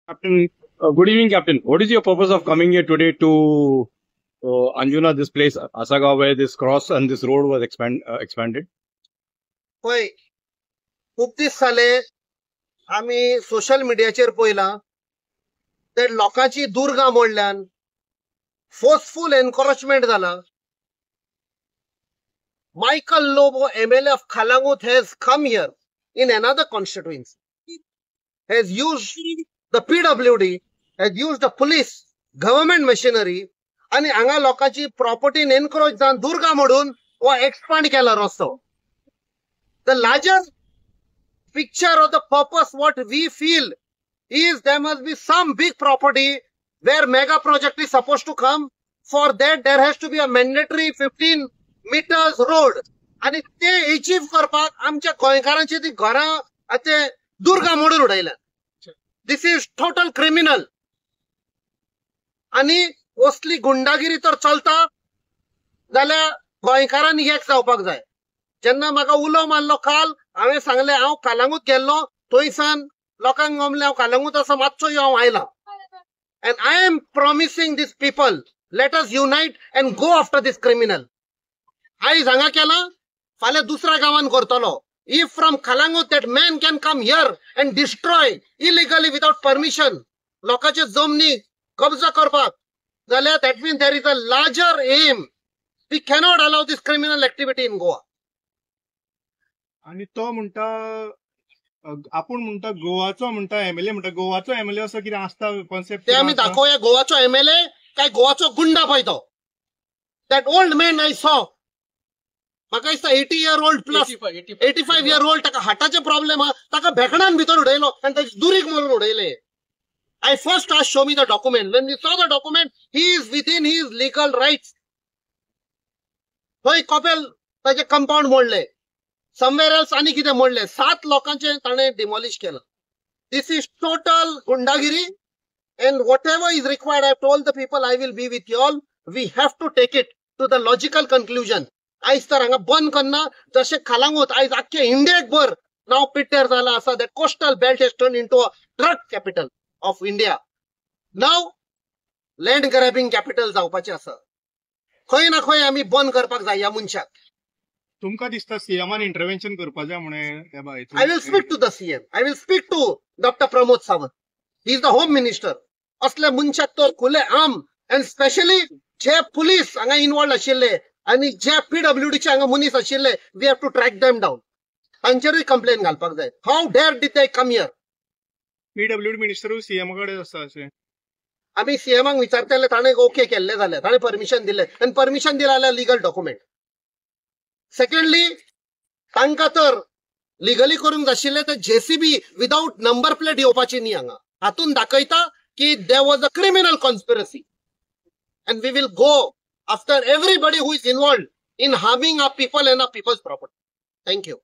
Captain, good evening, Captain. What is your purpose of coming here today to Anjuna, this place, Asaga, where this cross and this road was expanded? होय खूप दीस जाले आम्ही social मिडियाचेर पळयला ते लोकांची Durga मोडल्यान forceful encouragement जाला. Michael Lobo, MLA of Kalangut, has come here in another constituency, has used the PWD, has used the police, government machinery, आणि हांगा लोकांची प्रॉपर्टी एनक्रोच जावन दुर्गा मोडून व एक्सपांड केला रस्तो. The larger picture of the purpose, what we feel, is there must be some big property where mega project is supposed to come. For that, there has to be a mandatory 15 meters road. आणि ते achieve करपाक आमच्या गोंयकारांची ती घरां आते दुर्गा मोडून उडयल्यात. This is total criminal. आणि असली गुंडागिरी तर चलता जाल्यार गोंयकारांनी एक जावपाक जाय. जेन्ना म्हाका उलो मारलो काल, हांवें सांगलें हांव कालांगूट गेल्लो, थंयसान लोकांक गमलें हांव कालांगूट आसा मातसो यो हांव आयलां. And I am promising these people, let us unite and go after this criminal. आयज हांगा केला, फाल्यां दुसऱ्या गांवांत करतलो. If from Kalangut that man can come here and destroy illegally without permission, लोकांचे जमनी कब्जा करपाक, जाल्यार that means there is a larger aim. We cannot allow this criminal activity in Goa. आणि तो म्हणता आपण म्हणता गोवाचो म्हणता एमएलए म्हणता गोवाचो एमएलए असं कितें आसता कॉन्सेप्ट ते आमी दाखोवया गोवाचो एमएलए काय गोवाचो गुंडा पळय तो. That old man I saw, म्हाका दिसता 80 year old plus 85 year old, ताका हार्टाचे प्रॉब्लेम हा, ताका भेकणान भितर उडयलो आणि ताची दुरीक मारून उडयले. I first asked show me the document. When we saw the document, he is within his legal rights. थंय कपेल ताचे कंपाऊंड मोडले, somewhere else आणि कितें मोडले. 7 लोकांचे ताणे डिमॉलिश केलं. This is total gundagiri, and whatever is required, I have told the people I will be with you all. We have to take it to the logical conclusion. आयज तर हांगा बंद करना, जशें कालांगूट आयज आख्खे इंडियेक भर नाव पिड्ड्यार जाला आसा. That coastal belt has turned into a drug capital of India. Now land grabbing capital जावपाचें आसा. खंय ना खंय आमी बंद करपाक जाय ह्या मनशाक. तुमकां दिसता सीएमान इंटरव्हेन्शन करपा जाय म्हणे? I will speak to the CM. I will speak to Dr. Pramod Sawant. He is the Home Minister. असले मनशाक तर खुले आम, and specially जे पुलीस हांगा इन्वॉल्व आशिल्ले आणि जे PWDचे हांगा मनीस आशिल्ले, we have to track them down. तांचेरूय कंप्लेन घालपाक जाय. How dare did they come here? PWD minister CM कडेच आसा अशें. आमी सीएमाक विचारतले, ताणें ओके केल्ले जाल्यार, ताणें परमिशन दिलें, आनी परमिशन दिलें जाल्यार लिगल डॉक्युमेंट. सेकंडली तांकां तर लिगली करूंक जाशिल्लें ते JCB विदाउट नंबर प्लेट येवपाची न्ही हांगा. हातून दाखयता की there was a criminal conspiracy, and we will go after everybody who is involved in harming our people and our people's property. Thank you.